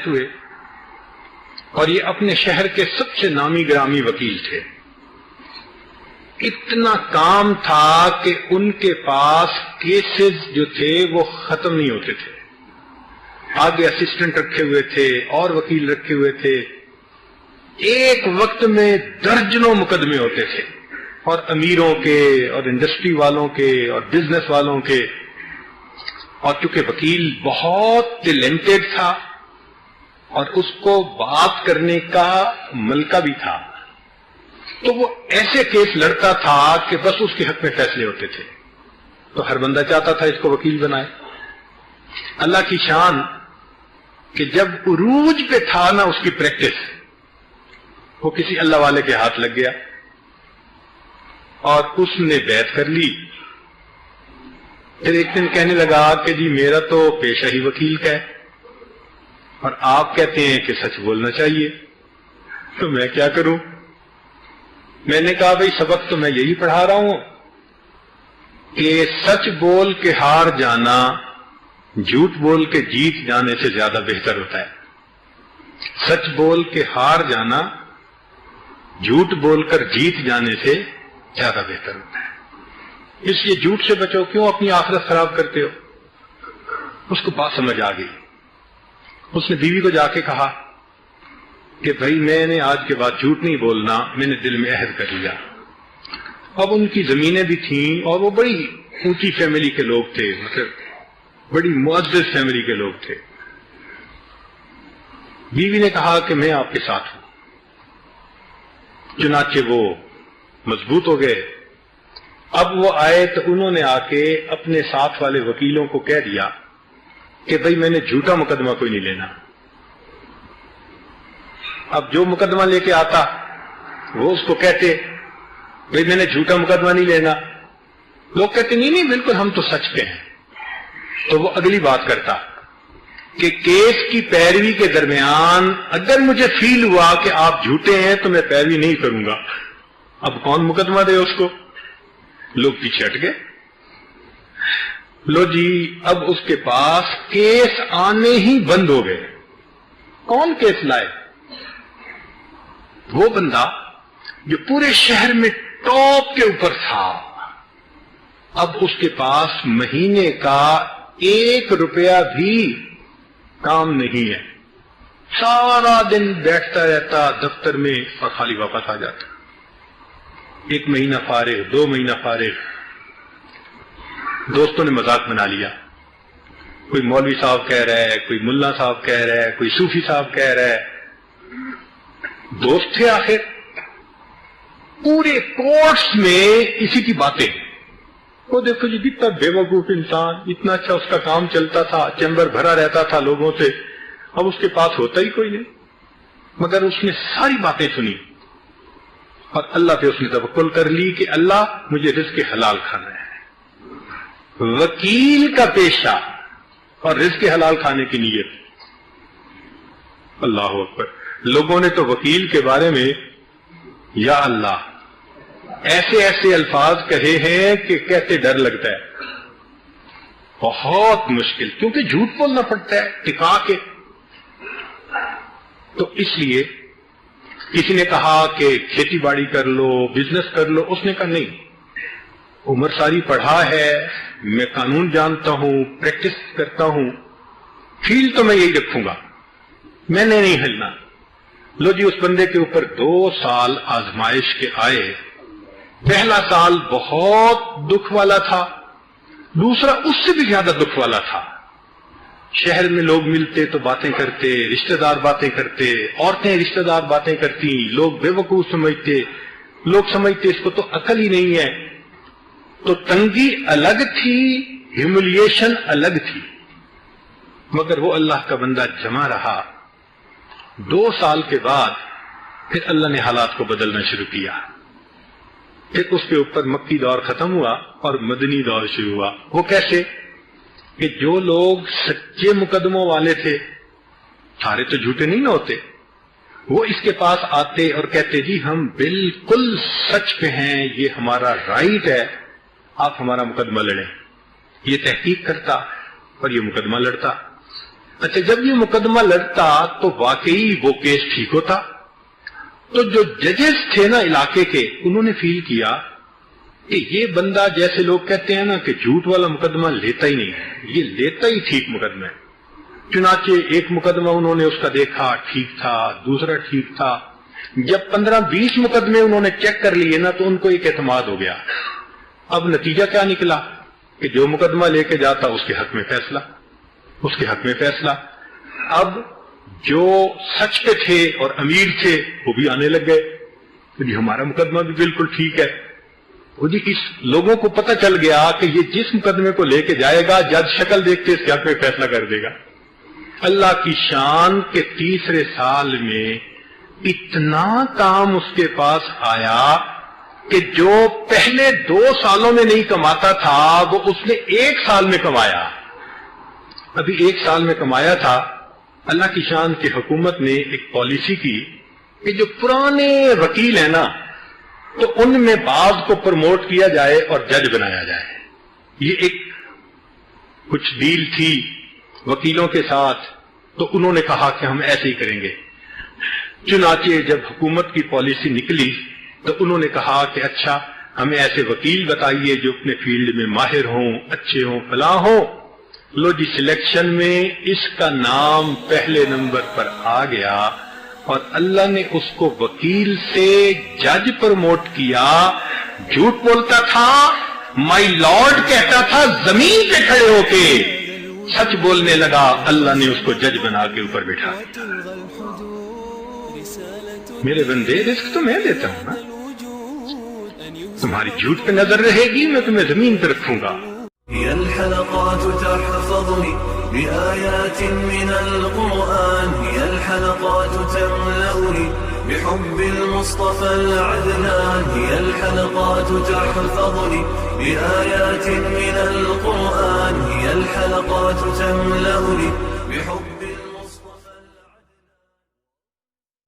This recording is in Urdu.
ہوئے اور یہ اپنے شہر کے سب سے نامی گرامی وکیل تھے. اتنا کام تھا کہ ان کے پاس کیسز جو تھے وہ ختم نہیں ہوتے تھے. آگے اسسٹنٹ رکھے ہوئے تھے اور وکیل رکھے ہوئے تھے. ایک وقت میں درجنوں مقدمے ہوتے تھے، اور امیروں کے اور انڈسٹری والوں کے اور بزنس والوں کے. اور چونکہ وکیل بہت ٹیلنٹڈ تھا اور اس کو بات کرنے کا ملکہ بھی تھا، تو وہ ایسے کیس لڑتا تھا کہ بس اس کے حق میں فیصلے ہوتے تھے. تو ہر بندہ چاہتا تھا اس کو وکیل بنائے. اللہ کی شان کہ جب عروج پہ تھا نا اس کی پریکٹس، وہ کسی اللہ والے کے ہاتھ لگ گیا اور اس نے بیعت کر لی. پھر ایک دن کہنے لگا کہ جی میرا تو پیشہ ہی وکیل کا ہے اور آپ کہتے ہیں کہ سچ بولنا چاہیے، تو میں کیا کروں؟ میں نے کہا بھئی سبق تو میں یہی پڑھا رہا ہوں کہ سچ بول کے ہار جانا جھوٹ بول کے جیت جانے سے زیادہ بہتر ہوتا ہے. سچ بول کے ہار جانا جھوٹ بول کر جیت جانے سے زیادہ بہتر ہوتا ہے. اس لیے جھوٹ سے بچو، کیوں اپنی آخرت خراب کرتے ہو؟ اس کو بات سمجھ آ گئی. اس نے بیوی کو جا کے کہا کہ بھائی میں نے آج کے بعد جھوٹ نہیں بولنا، میں نے دل میں عہد کر لیا. اب ان کی زمینیں بھی تھیں اور وہ بڑی اونچی فیملی کے لوگ تھے، مطلب بڑی معزز فیملی کے لوگ تھے. بیوی نے کہا کہ میں آپ کے ساتھ ہوں. چنانچہ وہ مضبوط ہو گئے. اب وہ آئے تو انہوں نے آ کے اپنے ساتھ والے وکیلوں کو کہہ دیا کہ بھئی میں نے جھوٹا مقدمہ کوئی نہیں لینا. اب جو مقدمہ لے کے آتا وہ اس کو کہتے بھئی میں نے جھوٹا مقدمہ نہیں لینا. لوگ کہتے نہیں بالکل ہم تو سچ پہ ہیں. تو وہ اگلی بات کرتا کہ کیس کی پیروی کے درمیان اگر مجھے فیل ہوا کہ آپ جھوٹے ہیں تو میں پیروی نہیں کروں گا. اب کون مقدمہ دے اس کو؟ لوگ پیچھے ہٹ گئے. لو جی اب اس کے پاس کیس آنے ہی بند ہو گئے. کون کیس لائے؟ وہ بندہ جو پورے شہر میں ٹاپ کے اوپر تھا. اب اس کے پاس مہینے کا 1 روپیہ بھی کام نہیں ہے. سارا دن بیٹھتا رہتا دفتر میں اور خالی واپس آ جاتا. 1 مہینہ فارغ، 2 مہینہ فارغ. دوستوں نے مذاق بنا لیا. کوئی مولوی صاحب کہہ رہا ہے، کوئی ملا صاحب کہہ رہا ہے، کوئی صوفی صاحب کہہ رہا ہے. دوست تھے آخر. پورے کورٹس میں اسی کی باتیں. وہ دیکھو جی کتنا بے وقوف انسان، اتنا اچھا اس کا کام چلتا تھا، چیمبر بھرا رہتا تھا لوگوں سے. اب اس کے پاس ہوتا ہی کوئی نہیں. مگر اس نے ساری باتیں سنی اور اللہ پہ اس نے توکل کر لی کہ اللہ مجھے رزق حلال کھانا ہے. وکیل کا پیشہ اور رزق حلال کھانے کی نیت. اللہ اکبر. لوگوں نے تو وکیل کے بارے میں یا اللہ ایسے ایسے الفاظ کہے ہیں کہ کہتے ڈر لگتا ہے. بہت مشکل، کیونکہ جھوٹ بولنا پڑتا ہے ٹکا کے. تو اس لیے کسی نے کہا کہ کھیتی باڑی کر لو، بزنس کر لو. اس نے کہا نہیں، عمر ساری پڑھا ہے، میں قانون جانتا ہوں، پریکٹس کرتا ہوں، فیل تو میں یہی رکھوں گا، میں نے نہیں ہلنا. لو جی اس بندے کے اوپر 2 سال آزمائش کے آئے. پہلا سال بہت دکھ والا تھا، دوسرا اس سے بھی زیادہ دکھ والا تھا. شہر میں لوگ ملتے تو باتیں کرتے، رشتہ دار باتیں کرتے، عورتیں رشتہ دار باتیں کرتی، لوگ بے وقوف سمجھتے، لوگ سمجھتے اس کو تو عقل ہی نہیں ہے. تو تنگی الگ تھی، ہیوملیشن الگ تھی. مگر وہ اللہ کا بندہ جمع رہا. 2 سال کے بعد پھر اللہ نے حالات کو بدلنا شروع کیا. پھر اس کے اوپر مکی دور ختم ہوا اور مدنی دور شروع ہوا. وہ کیسے؟ کہ جو لوگ سچے مقدموں والے تھے، سارے تو جھوٹے نہیں نہ ہوتے، وہ اس کے پاس آتے اور کہتے جی ہم بالکل سچ پہ ہیں، یہ ہمارا رائٹ ہے، آپ ہمارا مقدمہ لڑیں. یہ تحقیق کرتا اور یہ مقدمہ لڑتا. اچھا جب یہ مقدمہ لڑتا تو واقعی وہ کیس ٹھیک ہوتا؟ تو جو ججز تھے نا علاقے کے، انہوں نے فیل کیا کہ یہ بندہ، جیسے لوگ کہتے ہیں نا کہ جھوٹ والا مقدمہ لیتا ہی نہیں ہے، یہ لیتا ہی ٹھیک مقدمہ ہے۔ چنانچہ ایک مقدمہ انہوں نے اس کا دیکھا ٹھیک تھا، دوسرا ٹھیک تھا، جب 15-20 مقدمے انہوں نے چیک کر لیے نا تو ان کو ایک اعتماد ہو گیا۔ اب نتیجہ کیا نکلا کہ جو مقدمہ لے کے جاتا اس کے حق میں فیصلہ، اس کے حق میں فیصلہ۔ اب جو سچ پہ تھے اور امیر تھے وہ بھی آنے لگ گئے، جی ہمارا مقدمہ بھی بالکل ٹھیک ہے۔ وہ جی اس لوگوں کو پتہ چل گیا کہ یہ جس مقدمے کو لے کے جائے گا جج شکل دیکھتے اس کے حق میں فیصلہ کر دے گا۔ اللہ کی شان کے تیسرے سال میں اتنا کام اس کے پاس آیا کہ جو پہلے 2 سالوں میں نہیں کماتا تھا وہ اس نے 1 سال میں کمایا۔ ابھی 1 سال میں کمایا تھا۔ اللہ کی شان کی حکومت نے ایک پالیسی کی کہ جو پرانے وکیل ہیں نا تو ان میں بعض کو پروموٹ کیا جائے اور جج بنایا جائے۔ یہ ایک کچھ ڈیل تھی وکیلوں کے ساتھ، تو انہوں نے کہا کہ ہم ایسے ہی کریں گے۔ چنانچہ جب حکومت کی پالیسی نکلی تو انہوں نے کہا کہ اچھا ہمیں ایسے وکیل بتائیے جو اپنے فیلڈ میں ماہر ہوں، اچھے ہوں، فلاں ہوں۔ لو جی سلیکشن میں اس کا نام پہلے نمبر پر آ گیا اور اللہ نے اس کو وکیل سے جج پروموٹ کیا۔ جھوٹ بولتا تھا، مائی لارڈ کہتا تھا زمین پہ کھڑے ہو کے، سچ بولنے لگا، اللہ نے اس کو جج بنا کے اوپر بٹھا دیا۔ میرے بندے رزق تو میں دیتا ہوں نا، تمہاری جھوٹ پہ نظر رہے گی میں تمہیں زمین پہ رکھوں گا۔ هي الحلقات تحفظني بآيات من القرآن، هي الحلقات تملأني بحب المصطفى العدنان، هي الحلقات تحفظني بآيات من القرآن، هي الحلقات تملأني بحب